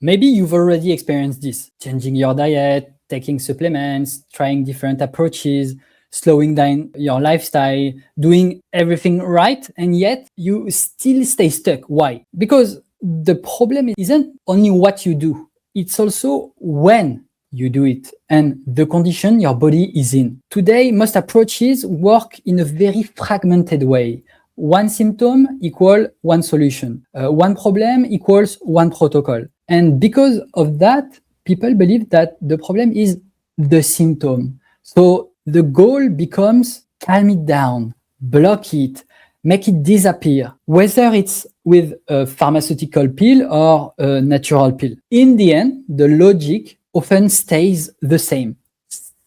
Maybe you've already experienced this, changing your diet, taking supplements, trying different approaches, slowing down your lifestyle, doing everything right, and yet you still stay stuck. Why? Because the problem isn't only what you do, it's also when you do it and the condition your body is in. Today, most approaches work in a very fragmented way. One symptom equals one solution. One problem equals one protocol. And because of that, people believe that the problem is the symptom. So the goal becomes calm it down, block it, make it disappear, whether it's with a pharmaceutical pill or a natural pill. In the end, the logic often stays the same.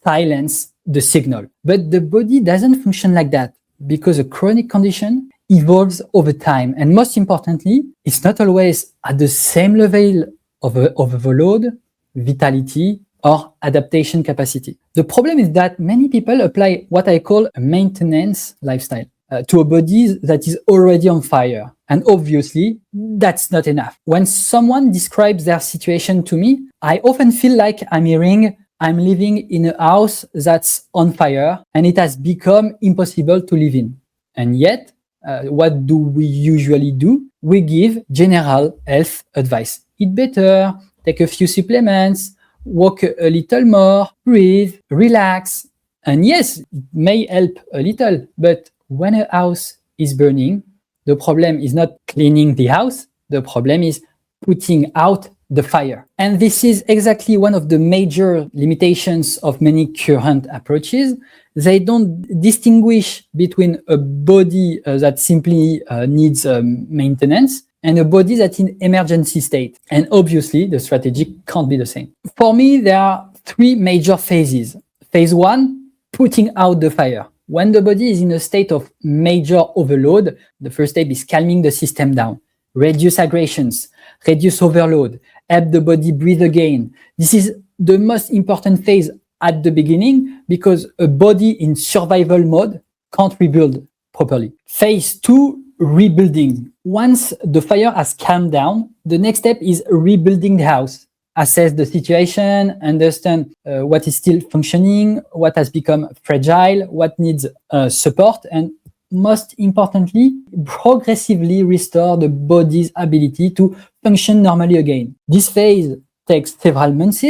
Silence the signal. But the body doesn't function like that because a chronic condition evolves over time. And most importantly, it's not always at the same level of overload, vitality, or adaptation capacity. The problem is that many people apply what I call a maintenance lifestyle to a body that is already on fire. And obviously, that's not enough. When someone describes their situation to me, I often feel like I'm living in a house that's on fire and it has become impossible to live in. And yet, what do we usually do? We give general health advice. Eat better, take a few supplements, walk a little more, breathe, relax. And yes, it may help a little, but when a house is burning, the problem is not cleaning the house, the problem is putting out the fire. And this is exactly one of the major limitations of many current approaches. They don't distinguish between a body that simply needs maintenance and a body that's in emergency state. And obviously, the strategy can't be the same. For me, there are three major phases. Phase one, putting out the fire. When the body is in a state of major overload, the first step is calming the system down. Reduce aggressions, reduce overload, help the body breathe again. This is the most important phase at the beginning because a body in survival mode can't rebuild properly. Phase two, rebuilding. Once the fire has calmed down, the next step is rebuilding the house. Assess the situation, understand what is still functioning, what has become fragile, what needs support, and most importantly, progressively restore the body's ability to function normally again. This phase takes several months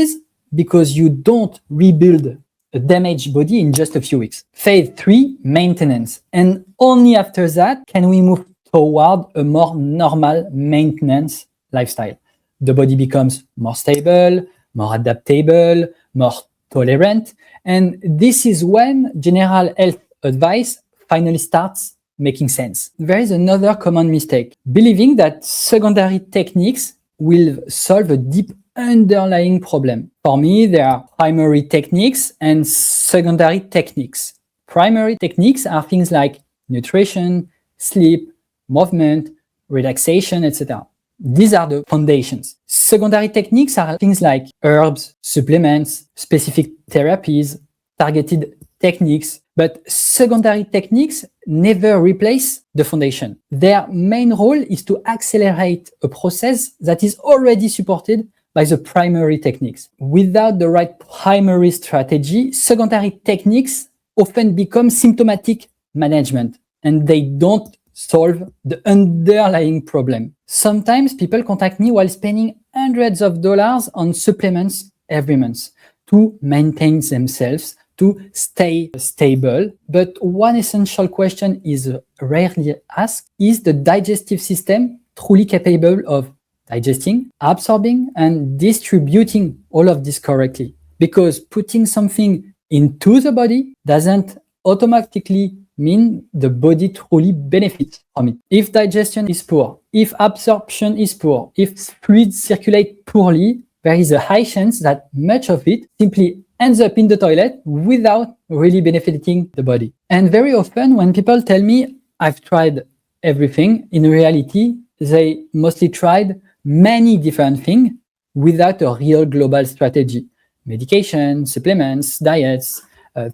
because you don't rebuild a damaged body in just a few weeks. Phase three, maintenance. And only after that can we move toward a more normal maintenance lifestyle. The body becomes more stable, more adaptable, more tolerant. And this is when general health advice finally starts making sense. There is another common mistake, believing that secondary techniques will solve a deep underlying problem. For me, there are primary techniques and secondary techniques. Primary techniques are things like nutrition, sleep, movement, relaxation, etc. These are the foundations. Secondary techniques are things like herbs, supplements, specific therapies, targeted techniques, but secondary techniques never replace the foundation. Their main role is to accelerate a process that is already supported by the primary techniques. Without the right primary strategy, secondary techniques often become symptomatic management, and they don't solve the underlying problem. Sometimes people contact me while spending hundreds of dollars on supplements every month to maintain themselves, to stay stable. But one essential question is rarely asked: is the digestive system truly capable of digesting, absorbing, and distributing all of this correctly? Because putting something into the body doesn't automatically mean the body truly benefits from it. If digestion is poor, if absorption is poor, if fluids circulate poorly, there is a high chance that much of it simply ends up in the toilet without really benefiting the body. And very often when people tell me, I've tried everything, in reality, they mostly tried many different things without a real global strategy. Medication, supplements, diets,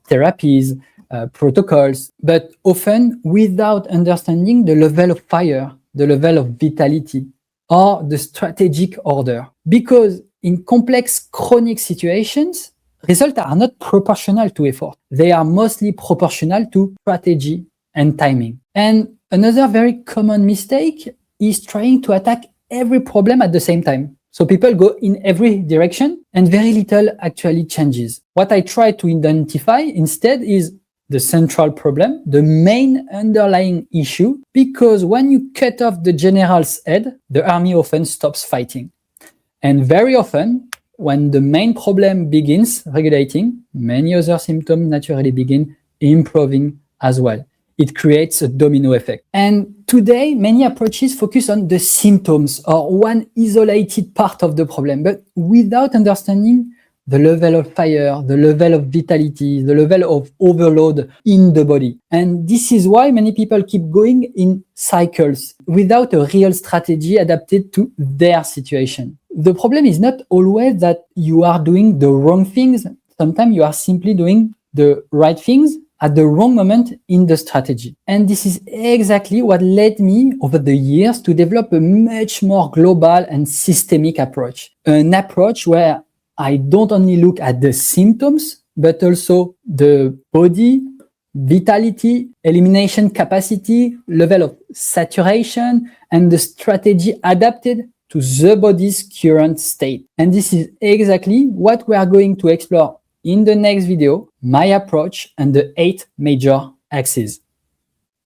therapies, protocols, but often without understanding the level of fire, the level of vitality or the strategic order. Because in complex chronic situations, results are not proportional to effort. They are mostly proportional to strategy and timing. And another very common mistake is trying to attack every problem at the same time. So people go in every direction and very little actually changes. What I try to identify instead is the central problem, the main underlying issue, because when you cut off the general's head, the army often stops fighting. And very often, when the main problem begins regulating, many other symptoms naturally begin improving as well. It creates a domino effect. And today, many approaches focus on the symptoms or one isolated part of the problem, but without understanding the level of fire, the level of vitality, the level of overload in the body. And this is why many people keep going in cycles without a real strategy adapted to their situation. The problem is not always that you are doing the wrong things. Sometimes you are simply doing the right things at the wrong moment in the strategy. And this is exactly what led me over the years to develop a much more global and systemic approach. An approach where I don't only look at the symptoms, but also the body, vitality, elimination capacity, level of saturation, and the strategy adapted to the body's current state. And this is exactly what we are going to explore in the next video, my approach and the 8 major axes.